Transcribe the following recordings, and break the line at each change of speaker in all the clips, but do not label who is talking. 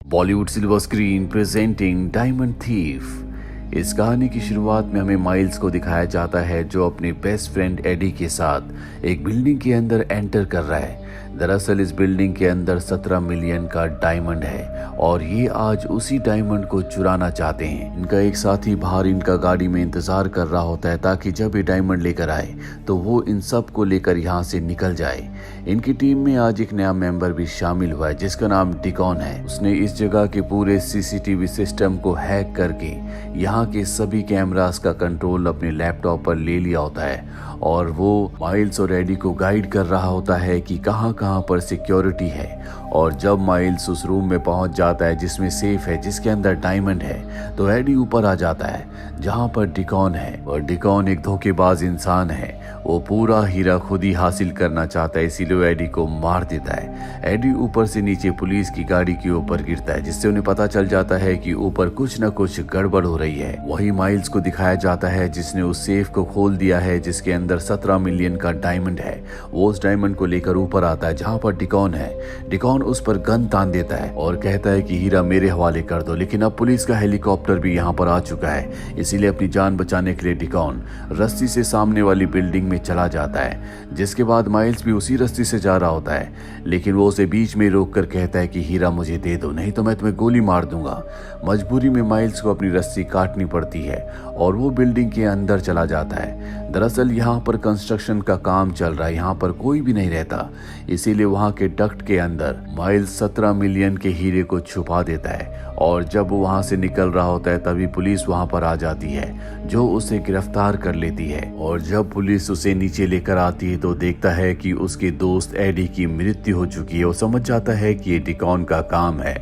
Bollywood silver screen presenting diamond thief. इस कहानी की शुरुआत में हमें माइल्स को दिखाया जाता है जो अपने बेस्ट फ्रेंड एडी के साथ एक बिल्डिंग के अंदर एंटर कर रहा है। दरअसल इस बिल्डिंग के अंदर 17 मिलियन का डायमंड है और ये आज उसी डायमंड को चुराना चाहते हैं। इनका एक साथी बाहर इनका गाड़ी में इंतजार कर रहा होता है ताकि जब ये डायमंड लेकर आए तो वो इन सब को लेकर यहाँ से निकल जाए। इनकी टीम में आज एक नया मेंबर भी शामिल हुआ है जिसका नाम डिकॉन है। उसने इस जगह के पूरे सीसीटीवी सिस्टम को हैक करके यहाँ के सभी कैमरास का कंट्रोल अपने लैपटॉप पर ले लिया होता है और वो माइल्स और एडी को गाइड कर रहा होता है कि कहाँ पर सिक्योरिटी है। और जब माइल्स उस रूम में पहुंच जाता है जिसमें सेफ है जिसके अंदर डायमंड है तो एडी ऊपर आ जाता है जहां पर डिकॉन है। और डिकॉन एक धोखेबाज इंसान है, वो पूरा हीरा खुद ही हासिल करना चाहता है, इसीलिए एडी को मार देता है। एडी ऊपर से नीचे पुलिस की गाड़ी के ऊपर गिरता है जिससे उन्हें पता चल जाता है कि ऊपर कुछ न कुछ गड़बड़ हो रही है। वही माइल्स को दिखाया जाता है जिसने उस सेफ को खोल दिया है जिसके अंदर 17 मिलियन का डायमंड है। वो उस डायमंड को लेकर ऊपर आता है जहां पर डिकॉन है। डिकॉन उस पर गन तान देता है और कहता है कि हीरा मेरे हवाले कर दो, लेकिन अब पुलिस का हेलीकॉप्टर भी यहाँ पर आ चुका है। इसीलिए अपनी जान बचाने के लिए डिकॉन रस्सी से सामने वाली बिल्डिंग में चला जाता है, जिसके बाद माइल्स भी उसी रस्सी से जा रहा होता है, लेकिन वो उसे बीच में रोक कर कहता है कि हीरा मुझे दे दो नहीं तो मैं तुम्हें गोली मार दूंगा। मजबूरी में माइल्स को अपनी रस्सी काटनी पड़ती है और वो बिल्डिंग के अंदर चला जाता है। दरअसल यहाँ पर कंस्ट्रक्शन का काम चल रहा है, यहाँ पर कोई भी नहीं रहता, इसीलिए वहाँ के डक्ट के अंदर माइल्स 17 मिलियन के हीरे को छुपा देता है। और जब वो वहाँ से निकल रहा होता है तभी पुलिस वहाँ पर आ जाती है जो उसे गिरफ्तार कर लेती है। और जब पुलिस उसे नीचे लेकर आती है तो देखता है कि उसके दोस्त एडी की मृत्यु हो चुकी है। वो समझ जाता है कि ये डिकॉन का काम है।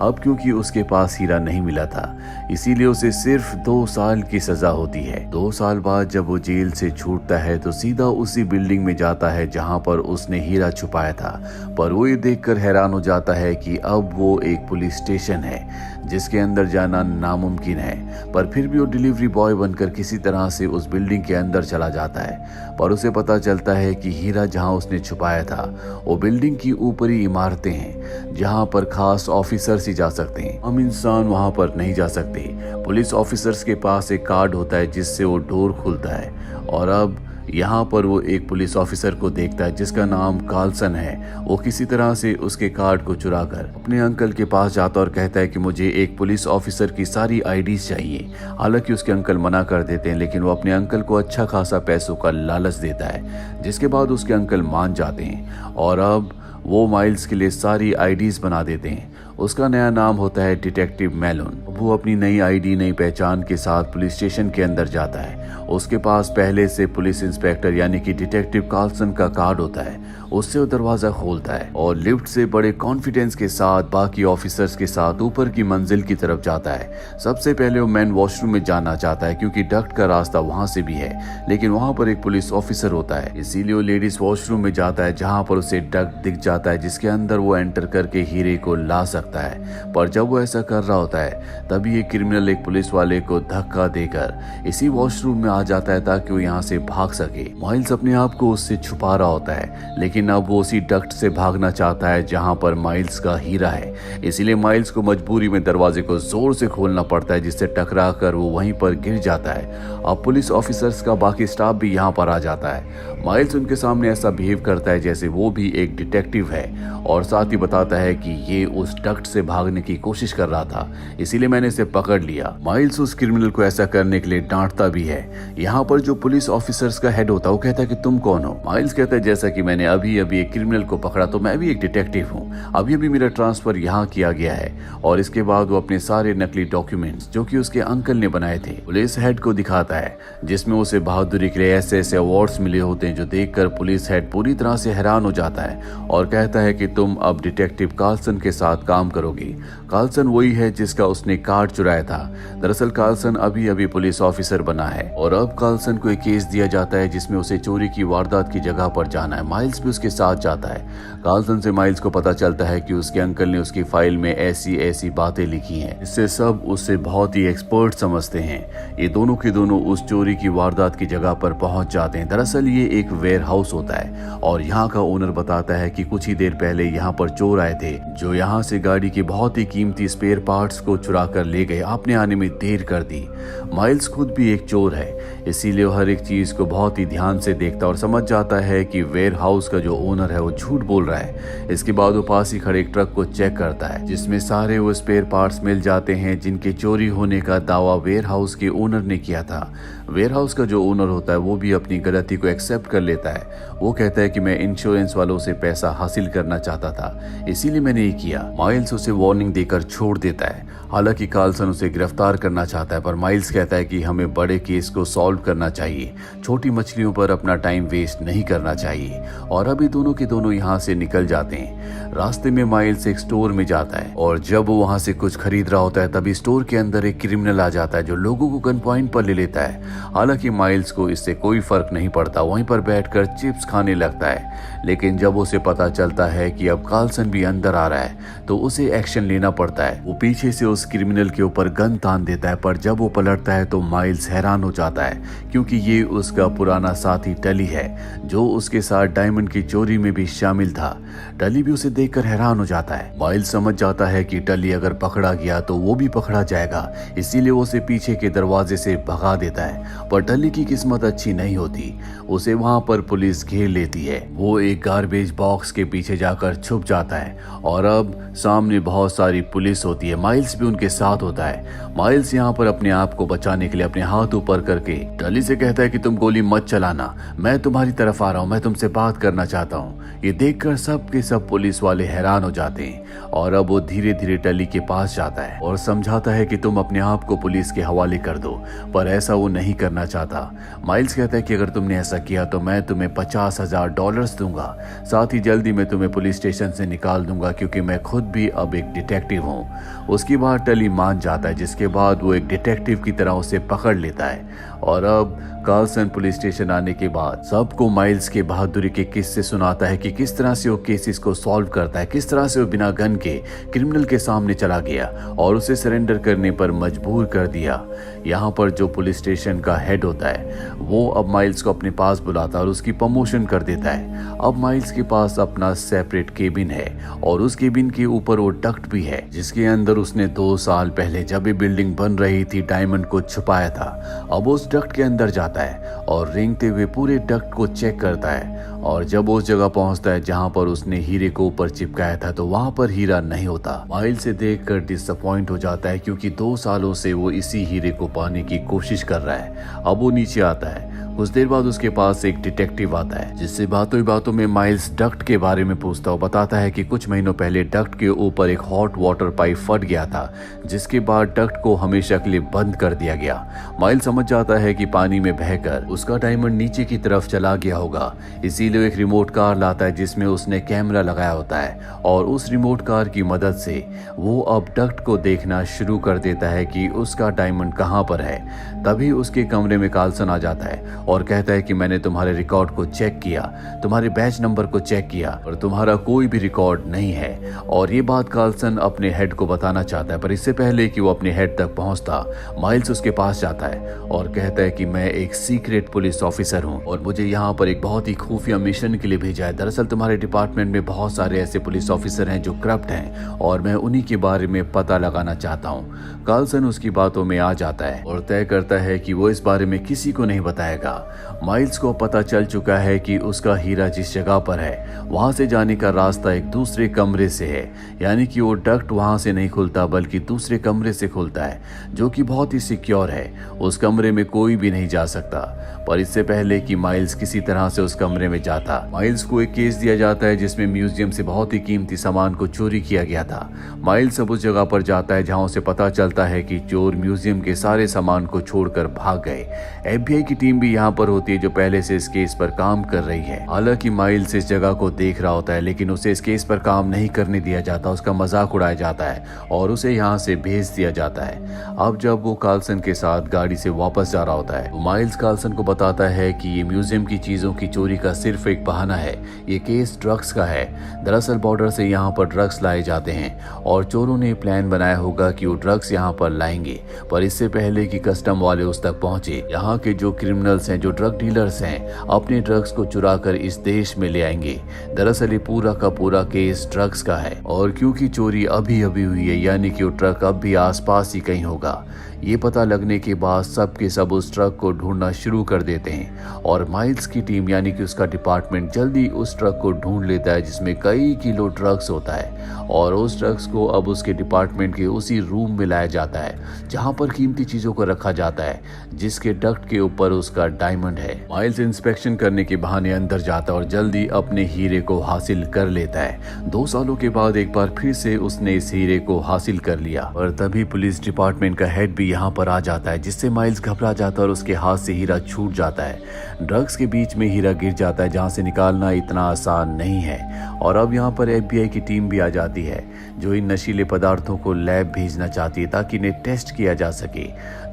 अब क्योंकि उसके पास हीरा नहीं मिला था इसीलिए उसे सिर्फ 2 साल की सजा होती है। 2 साल बाद जब वो जेल से छूटता है तो सीधा उसी बिल्डिंग में जाता है जहां पर उसने हीरा छुपाया था। पर वो ये देखकर हैरान हो जाता है कि अब वो एक पुलिस स्टेशन है जिसके अंदर जाना नामुमकिन है। पर फिर भी वो डिलीवरी बॉय बनकर किसी तरह से उस बिल्डिंग के अंदर चला जाता है। पर उसे पता चलता है कि हीरा जहां उसने छुपाया था वो बिल्डिंग की ऊपरी इमारतें हैं जहां पर खास ऑफिसर्स ही जा सकते हैं, हम इंसान वहां पर नहीं जा सकते। पुलिस ऑफिसर्स के पास एक कार्ड होता है जिससे वो डोर खुलता है और अब यहाँ पर वो एक पुलिस ऑफिसर को देखता है जिसका नाम कार्लसन है। वो किसी तरह से उसके कार्ड को चुराकर अपने अंकल के पास जाता और कहता है कि मुझे एक पुलिस ऑफिसर की सारी आईडीज चाहिए। हालांकि उसके अंकल मना कर देते हैं लेकिन वो अपने अंकल को अच्छा खासा पैसों का लालच देता है, जिसके बाद उसके अंकल मान जाते हैं और अब वो माइल्स के लिए सारी आईडीज बना देते हैं। उसका नया नाम होता है डिटेक्टिव मेलोन। वो अपनी नई आईडी नई पहचान के साथ पुलिस स्टेशन के अंदर जाता है। उसके पास पहले से पुलिस इंस्पेक्टर यानी कि डिटेक्टिव कार्लसन का कार्ड होता है। उससे वो दरवाजा खोलता है और लिफ्ट से बड़े कॉन्फिडेंस के साथ बाकी ऑफिसर्स के साथ ऊपर की मंजिल की तरफ जाता है। सबसे पहले वो मैन वॉशरूम में जाना चाहता है क्योंकि डक्ट का रास्ता वहां से भी है, लेकिन वहां पर एक पुलिस ऑफिसर होता है, इसीलिए वो लेडीज वॉशरूम में जाता है जहां पर उसे डक्ट दिख जाता है जिसके अंदर वो एंटर करके हीरे को ला सकता है। पर जब वो ऐसा कर रहा होता है तभी एक क्रिमिनल एक पुलिस वाले को धक्का देकर इसी वॉशरूम में आ जाता है ताकि वो यहाँ से भाग सके। माइल्स अपने आप को उससे छुपा रहा होता है लेकिन अब वो उसी डक्ट से भागना चाहता है जहां पर माइल्स का हीरा है। इसीलिए माइल्स को मजबूरी में दरवाजे को जोर से खोलना पड़ता है जिससे टकरा कर वो वहीं पर गिर जाता है। अब पुलिस ऑफिसर्स का बाकी स्टाफ भी यहाँ पर आ जाता है। माइल्स उनके सामने ऐसा बिहेव करता है जैसे वो भी एक डिटेक्टिव है और साथ ही बताता है कि ये उस डक्ट से भागने की कोशिश कर रहा था, इसीलिए मैंने इसे पकड़ लिया। माइल्स उस क्रिमिनल को ऐसा करने के लिए डांटता भी है। यहाँ पर जो पुलिस ऑफिसर्स का हेड होता है वो कहता है कि तुम कौन हो? माइल्स कहता है जैसा कि मैंने अभी एक क्रिमिनल को पकड़ा तो मैं भी एक डिटेक्टिव हूँ। अभी मेरा ट्रांसफर यहाँ किया गया है। और इसके बाद वो अपने सारे नकली डॉक्यूमेंट्स जो कि उसके अंकल ने बनाए थे पुलिस हेड को दिखाता है जिसमें उसे बहादुरी के लिए ऐसे ऐसे अवार्ड्स मिले होते हैं जो देखकर पुलिस हेड पूरी तरह से हैरान हो जाता है और कहता है कि तुम अब डिटेक्टिव कार्लसन के साथ काम करोगे। कार्लसन वही है जिसका उसने कार्ड चुराया था। दरअसल कार्लसन अभी पुलिस ऑफिसर बना है और अब कार्लसन को एक केस दिया जाता है जिसमें उसे चोरी की वारदात की जगह पर जाना है। माइल्स भी उसके साथ जाता है। कार्लसन से माइल्स को पता चलता है कि उसके अंकल ने उसकी फाइल में ऐसी बातें लिखी हैं, इससे सब उससे बहुत ही एक्सपर्ट समझते हैं। ये दोनों के दोनों उस चोरी की वारदात की जगह पर पहुंच जाते हैं। दरअसल ये एक वेयर हाउस होता है और यहाँ का ओनर बताता है कि कुछ ही देर पहले यहाँ पर चोर आए थे जो यहाँ से गाड़ी के बहुत ही कीमती स्पेयर पार्ट्स को चुरा कर ले गए। आपने आने में देर कर दी। माइल्स खुद भी एक चोर है, इसीलिए वो हर एक चीज को बहुत ही ध्यान से देखता और समझ जाता है कि वेयर हाउस का जो ओनर है वो झूठ बोल रहा है। इसके बाद वो पास ही खड़े एक ट्रक को चेक करता है जिसमें सारे वो स्पेयर पार्ट्स मिल जाते हैं जिनके चोरी होने का दावा वेयर हाउस के ओनर ने किया था। वेयर हाउस का जो ओनर होता है वो भी अपनी गलती को एक्सेप्ट कर लेता है। वो कहता है कि मैं इंश्योरेंस वालों से पैसा हासिल करना चाहता था, इसीलिए मैंने ये किया। माइल्स उसे वार्निंग देकर छोड़ देता है। हालांकि कार्लसन उसे गिरफ्तार करना चाहता है पर माइल्स कहता है कि हमें बड़े केस को सॉल्व करना चाहिए, छोटी मछलियों पर अपना टाइम वेस्ट नहीं करना चाहिए। और अभी दोनों के दोनों यहाँ से निकल जाते हैं। रास्ते में माइल्स एक स्टोर में जाता है और जब वो वहाँ से कुछ खरीद रहा होता है तभी स्टोर के अंदर एक क्रिमिनल आ जाता है जो लोगों को गन पॉइंट पर ले लेता है। हालांकि माइल्स को इससे कोई फर्क नहीं पड़ता, वहीं पर बैठकर चिप्स खाने लगता है। लेकिन जब उसे पता चलता है कि अब कार्लसन भी अंदर आ रहा है तो उसे एक्शन लेना पड़ता है। वो पीछे से उस क्रिमिनल के ऊपर गन तान देता है पर जब वो पलटता है तो माइल्स हैरान हो जाता है क्योंकि ये उसका पुराना साथी टली है जो उसके साथ डायमंड की चोरी में भी शामिल था। टली भी उसे देखकर हैरान हो जाता है। माइल्स समझ जाता है कि टली अगर पकड़ा गया तो वो भी पकड़ा जाएगा, इसीलिए वो उसे पीछे के दरवाजे से भगा देता है। पर टली की किस्मत अच्छी नहीं होती, उसे वहां पर पुलिस घेर लेती है। वो एक गार्बेज बॉक्स के पीछे जाकर छुप जाता है और अब सामने बहुत सारी पुलिस होती है। माइल्स भी उनके साथ होता है। माइल्स यहाँ पर अपने आप को बचाने के लिए अपने हाथ ऊपर करके टली से कहता है कि तुम गोली मत चलाना, मैं तुम्हारी तरफ आ रहा हूँ, मैं तुमसे बात करना चाहता हूँ। ये देखकर सब के सब पुलिस वाले हैरान हो जाते हैं और अब वो धीरे धीरे टली के पास जाता है और समझाता है कि तुम अपने आप को पुलिस के हवाले कर दो, पर ऐसा वो नहीं करना चाहता। माइल्स कहता है कि अगर तुमने ऐसा किया तो मैं तुम्हें $50,000 दूंगा, साथ ही जल्दी मैं तुम्हें पुलिस स्टेशन से निकाल दूंगा क्योंकि मैं खुद भी अब एक डिटेक्टिव हूँ। उसके बाद टली मान जाता है जिसके बाद वो एक डिटेक्टिव की तरह उसे पकड़ लेता है। और अब कार्लसन पुलिस स्टेशन आने के बाद सबको माइल्स के बहादुरी के किस्से सुनाता है कि किस तरह से वो केसेस को सॉल्व करता है, किस तरह से वो बिना गन के क्रिमिनल के सामने चला गया और उसे सरेंडर करने पर मजबूर कर दिया। यहाँ पर जो पुलिस स्टेशन का हेड होता है वो अब माइल्स को अपने पास बुलाता है और उसकी प्रमोशन कर देता है। अब माइल्स के पास अपना सेपरेट केबिन है और उस केबिन के ऊपर वो डक्ट भी है जिसके अंदर उसने 2 साल पहले जब ये बिल्डिंग बन रही थी डायमंड को छुपाया था। अब उस डक्ट के अंदर जाता है और रेंगते हुए पूरे डक्ट को चेक करता है और जब उस जगह पहुंचता है जहां पर उसने हीरे को ऊपर चिपकाया था तो वहां पर हीरा नहीं होता। माइल्स से देखकर डिसअपॉइंट हो जाता है क्योंकि 2 सालों से वो इसी हीरे को पाने की कोशिश कर रहा है। अब वो नीचे आता है। कुछ देर बाद उसके पास एक डिटेक्टिव आता है जिससे बातों ही बातों में माइल्स डक्ट के बारे में पूछता है। बताता है कि कुछ महीनों पहले डक्ट के ऊपर एक हॉट वाटर पाइप फट गया था जिसके बाद डक्ट को हमेशा के लिए बंद कर दिया गया। माइल्स समझ जाता है कि पानी में बहकर उसका डायमंड नीचे की तरफ चला गया होगा, इसीलिए एक रिमोट कार लाता है जिसमें उसने कैमरा लगाया होता है और उस रिमोट कार की मदद से वो अब डक्ट को देखना शुरू कर देता है कि उसका डायमंड कहाँ पर है। तभी उसके कमरे में कार्लसन आ जाता है और कहता है कि मैंने तुम्हारे रिकॉर्ड को चेक किया, तुम्हारे बैच नंबर को चेक किया और तुम्हारा कोई भी रिकॉर्ड नहीं है। और ये बात कार्लसन अपने हेड को बताना चाहता है पर इससे पहले कि वो अपने हेड तक पहुंचता माइल्स उसके पास जाता है और कहता है कि मैं एक सीक्रेट पुलिस ऑफिसर हूं और मुझे यहाँ पर एक बहुत ही खुफिया मिशन के लिए भेजा है। दरअसल तुम्हारे डिपार्टमेंट में बहुत सारे ऐसे पुलिस ऑफिसर हैं जो करप्ट हैं और मैं उन्हीं के बारे में पता लगाना चाहता हूँ। कार्लसन उसकी बातों में आ जाता है और तय करता है कि वो इस बारे में किसी को नहीं बताएगा। माइल्स को पता चल चुका है कि उसका हीरा जिस जगह पर है वहां से जाने का रास्ता एक दूसरे कमरे से है, यानी कि वो डक्ट वहां से नहीं खुलता बल्कि दूसरे कमरे से खुलता है जो कि बहुत ही सिक्योर है। उस कमरे में कोई भी नहीं जा सकता। पर इससे पहले कि माइल्स किसी तरह से उस कमरे में जाता, माइल्स को एक केस दिया जाता है जिसमें म्यूजियम से बहुत ही कीमती सामान को चोरी किया गया था। माइल्स अब उस जगह पर जाता है जहां उसे पता चलता है कि चोर म्यूजियम के सारे सामान को छोड़कर भाग गए। FBI की टीम भी यहाँ पर होती है जो पहले से इस केस पर काम कर रही है। हालांकि माइल्स इस जगह को देख रहा होता है लेकिन उसे इस केस पर काम नहीं करने दिया जाता, उसका मजाक उड़ाया जाता है और उसे यहाँ से भेज दिया जाता है। अब जब वो कार्लसन के साथ गाड़ी से वापस जा रहा होता है तो माइल्स कार्लसन को बताता है कि ये म्यूजियम की चीजों की चोरी का सिर्फ सिर्फ एक बहाना है। ये केस ड्रग्स का है। दरअसल बॉर्डर से यहाँ पर ड्रग्स लाए जाते हैं और चोरों ने प्लान बनाया होगा कि वो ड्रग्स यहाँ पर लाएंगे, पर इससे पहले कि कस्टम वाले उस तक पहुंचे, यहाँ के जो क्रिमिनल्स हैं, जो ड्रग डीलर्स हैं, अपने ड्रग्स को चुरा कर इस देश में ले आएंगे। दरअसल ये पूरा का पूरा केस ड्रग्स का है और क्योंकि चोरी अभी अभी हुई है, यानी कि वो ट्रक अब भी आसपास ही कहीं होगा। ये पता लगने के बाद सब के सब उस ट्रक को ढूंढना शुरू कर देते हैं और माइल्स की टीम यानी कि उसका डिपार्टमेंट जल्दी उस ट्रक को ढूंढ लेता है जिसमें कई किलो ड्रग्स होता है और उस ड्रग्स को अब उसके डिपार्टमेंट के उसी रूम में लाया जाता है जहां पर कीमती चीजों को रखा जाता है, जिसके डक्ट के ऊपर उसका डायमंड है। माइल्स इंस्पेक्शन करने के बहाने अंदर जाता है और जल्दी अपने हीरे को हासिल कर लेता है। 2 सालों के बाद एक बार फिर से उसने इस हीरे को हासिल कर लिया और तभी पुलिस डिपार्टमेंट का हेड भी यहाँ पर आ जाता है, जिससे माइल्स घबरा जाता है और उसके हाथ से हीरा छूट जाता है। ड्रग्स के बीच में हीरा गिर जाता है जहां से निकालना इतना आसान नहीं है और अब यहाँ पर FBI की टीम भी आ जाती है जो इन नशीले पदार्थों को लैब भेजना चाहती है ताकि इन्हें टेस्ट किया जा सके।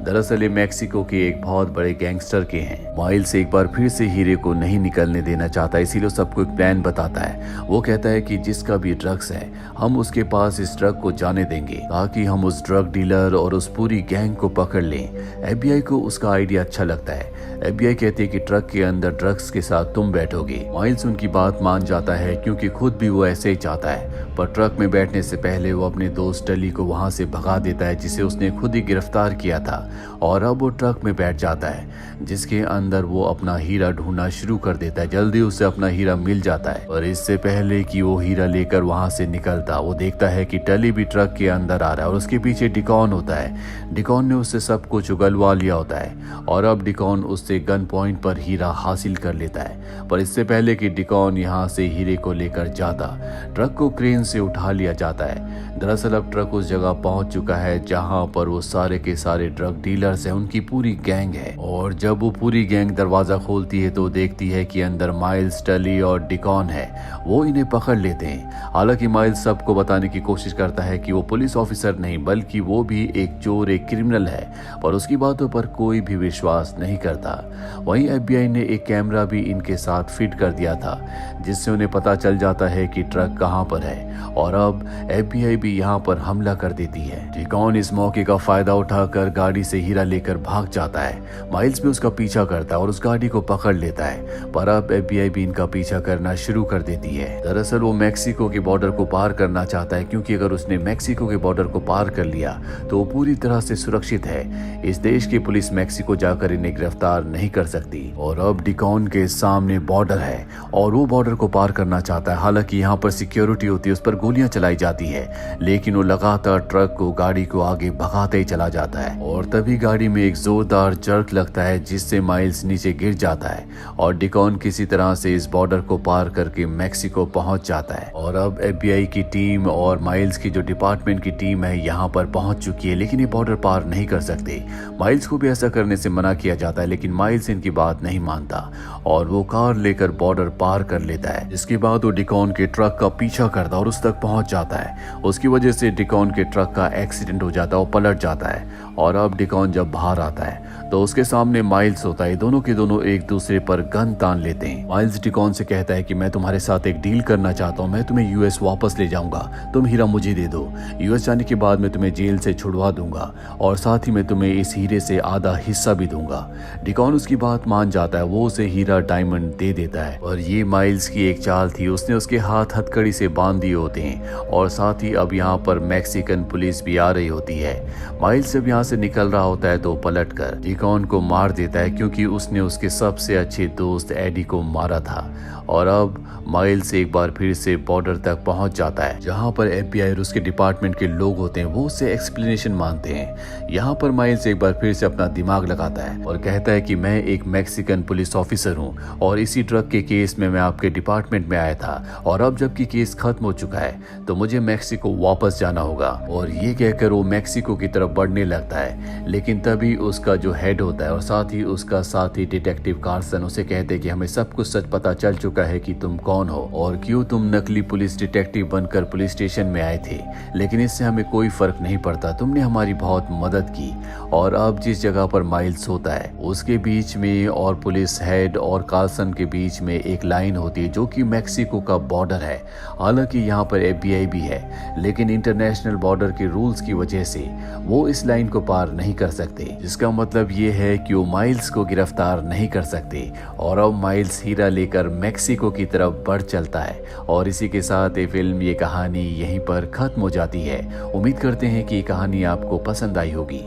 दरअसल ये मैक्सिको के एक बहुत बड़े गैंगस्टर के हैं। माइल्स एक बार फिर से हीरे को नहीं निकलने देना चाहता, इसीलिए सबको एक प्लान बताता है। वो कहता है कि जिसका भी ड्रग्स है हम उसके पास इस ट्रक को जाने देंगे ताकि हम उस ड्रग डीलर और उस पूरी गैंग को पकड़ लें। FBI को उसका आइडिया अच्छा लगता है। FBI कहती है कि ट्रक के अंदर ड्रग्स के साथ तुम बैठोगे। माइल्स उनकी बात मान जाता है क्योंकि खुद भी वो ऐसे ही चाहता है, पर ट्रक में बैठने से पहले वो अपने दोस्त टली को वहां से भगा देता है जिसे उसने खुद ही गिरफ्तार किया था और अब वो ट्रक में बैठ जाता है जिसके अंदर वो अपना हीरा ढूंढना शुरू कर देता है। जल्दी उसे अपना हीरा मिल जाता है और इससे पहले कि वो हीरा लेकर वहां से निकलता, वो देखता है कि टली भी ट्रक के अंदर आ रहा है और उसके पीछे डिकॉन होता है। डिकॉन ने उससे सब कुछ उगलवा लिया होता है और अब डिकॉन उससे गन पॉइंट पर हीरा हासिल कर लेता है, पर इससे पहले कि डिकॉन यहाँ से हीरे को लेकर जाता, ट्रक को क्रेन से उठा लिया जाता है। दरअसल अब ट्रक उस जगह पहुंच चुका है जहां पर वो सारे के सारे ड्रग डीलर्स हैं, उनकी पूरी गैंग है और जब वो पूरी गैंग दरवाजा खोलती है तो देखती है कि अंदर माइल्स, टली और डिकॉन है। वो इन्हें पकड़ लेते हैं। हालांकि माइल्स सबको बताने की कोशिश करता है कि वो पुलिस ऑफिसर नहीं बल्कि वो भी एक चोर, एक क्रिमिनल है, पर उसकी बातों पर कोई भी विश्वास नहीं करता। वहीं FBI ने एक कैमरा भी इनके साथ फिट कर दिया था जिससे उन्हें पता चल जाता है कि ट्रक कहां पर है और अब FBI भी यहाँ पर हमला कर देती है। डिकॉन इस मौके का फायदा उठाकर गाड़ी से हीरा लेकर भाग जाता है। माइल्स भी उसका पीछा करता है और उस गाड़ी को पकड़ लेता है, पर अब FBI भी इनका पीछा करना शुरू कर देती है। दरअसल वो मैक्सिको के बॉर्डर को पार करना चाहता है क्योंकि अगर उसने मैक्सिको के बॉर्डर को पार कर लिया तो वो पूरी तरह से सुरक्षित है। इस देश की पुलिस मैक्सिको जाकर इन्हें गिरफ्तार नहीं कर सकती और अब डिकॉन के सामने बॉर्डर है और वो बॉर्डर को पार करना चाहता है। हालांकि यहाँ पर सिक्योरिटी होती है, उस पर गोलियां चलाई जाती है, लेकिन वो लगातार ट्रक को, गाड़ी को आगे भगाते ही चला जाता है और तभी गाड़ी में एक जोरदार जर्क लगता है जिससे माइल्स नीचे गिर जाता है और डिकॉन किसी तरह से इस बॉर्डर को पार करके मैक्सिको पहुंच जाता है। और अब FBI की टीम और माइल्स की जो डिपार्टमेंट की टीम है यहाँ पर पहुंच चुकी है, लेकिन ये बॉर्डर पार नहीं कर सकते। माइल्स को भी ऐसा करने से मना किया जाता है, लेकिन माइल्स इनकी बात नहीं मानता और वो कार लेकर बॉर्डर पार कर लेता है। जिसके बाद वो डिकॉन के ट्रक का पीछा करता और उस तक पहुंच जाता है। उसकी वजह से डिकॉन के ट्रक का एक्सीडेंट हो जाता है, वो पलट जाता है और अब डिकॉन जब बाहर आता है तो उसके सामने माइल्स होता है। दोनों के दोनों एक दूसरे पर गन तान लेते हैं। माइल्स डिकॉन से कहता है कि मैं तुम्हारे साथ एक डील करना चाहता हूँ, मैं तुम्हें US वापस ले जाऊंगा, तुम हीरा मुझे दे दो। US जाने के बाद मैं तुम्हें जेल से छुड़वा दूंगा और साथ ही मैं तुम्हें इस हीरे से आधा हिस्सा भी दूंगा। डिकॉन उसकी बात मान जाता है, वो उसे हीरा डायमंड दे देता है और ये माइल्स की एक चाल थी। उसने उसके हाथ हथकड़ी से बांध दिए होते हैं और साथ ही अब यहाँ पर मैक्सिकन पुलिस भी आ रही होती है। माइल्स जब यहाँ से निकल रहा होता है तो पलट कर डिकॉन को मार देता है क्योंकि उसने उसके सबसे अच्छे दोस्त एडी को मारा था। और अब माइल्स एक बार फिर से बॉर्डर तक पहुंच जाता है जहां पर FBI और उसके डिपार्टमेंट के लोग होते हैं, वो उससे एक्सप्लेनेशन मांगते हैं। यहाँ पर माइल्स एक बार फिर से अपना दिमाग लगाता है और कहता है कि मैं एक मैक्सिकन पुलिस ऑफिसर हूँ और इसी ट्रक के केस में मैं आपके डिपार्टमेंट में आया था और अब जबकि केस खत्म हो चुका है तो मुझे मैक्सिको वापस जाना होगा। और ये कहकर वो मैक्सिको की तरफ बढ़ने लगता जाता है, लेकिन तभी उसका जो हेड होता है और साथ ही उसका साथी डिटेक्टिव कार्सन उसे कहते कि हमें सब कुछ सच पता चल चुका है कि तुम कौन हो और क्यों तुम नकली पुलिस डिटेक्टिव बनकर पुलिस स्टेशन में आए थे, लेकिन इससे हमें कोई फर्क नहीं पड़ता, तुमने हमारी बहुत मदद की। और अब जिस जगह पर माइल्स होता है उसके बीच में और पुलिस हेड और कार्सन के बीच में एक लाइन होती है जो कि मैक्सिको का बॉर्डर है। हालांकि यहाँ पर FBI भी है, लेकिन इंटरनेशनल बॉर्डर के रूल्स की वजह से वो इस लाइन को पार नहीं कर सकते, जिसका मतलब ये है कि वो माइल्स को गिरफ्तार नहीं कर सकते। और अब माइल्स हीरा लेकर मैक्सिको की तरफ बढ़ चलता है। और इसी के साथ ये फिल्म, ये कहानी यहीं पर खत्म हो जाती है। उम्मीद करते हैं कि ये कहानी आपको पसंद आई होगी।